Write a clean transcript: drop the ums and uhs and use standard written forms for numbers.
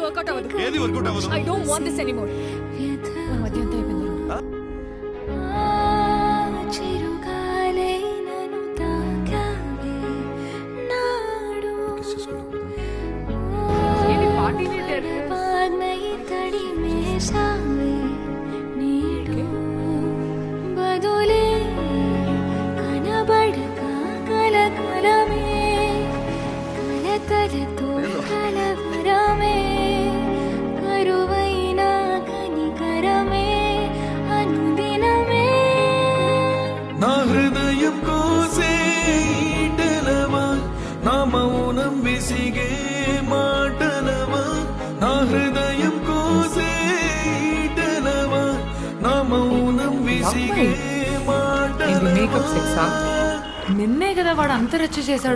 Work out అవ్వదు. ఏది work out అవ్వదు. I don't want this anymore. నా మధ్య అంతా అయిపోయింది. ఏంటి పార్టీ లీడర్? నా హృదయం కోసే ఈటలవా, నా మౌనం విసిగే మాటలవా, నా హృదయం కోసే ఈటలవా, నా మౌనం విసిగే ఏంటి మేకప్ సెక్సా? నిన్నే కదా వాడు అంత రచ్చ చేశాడు.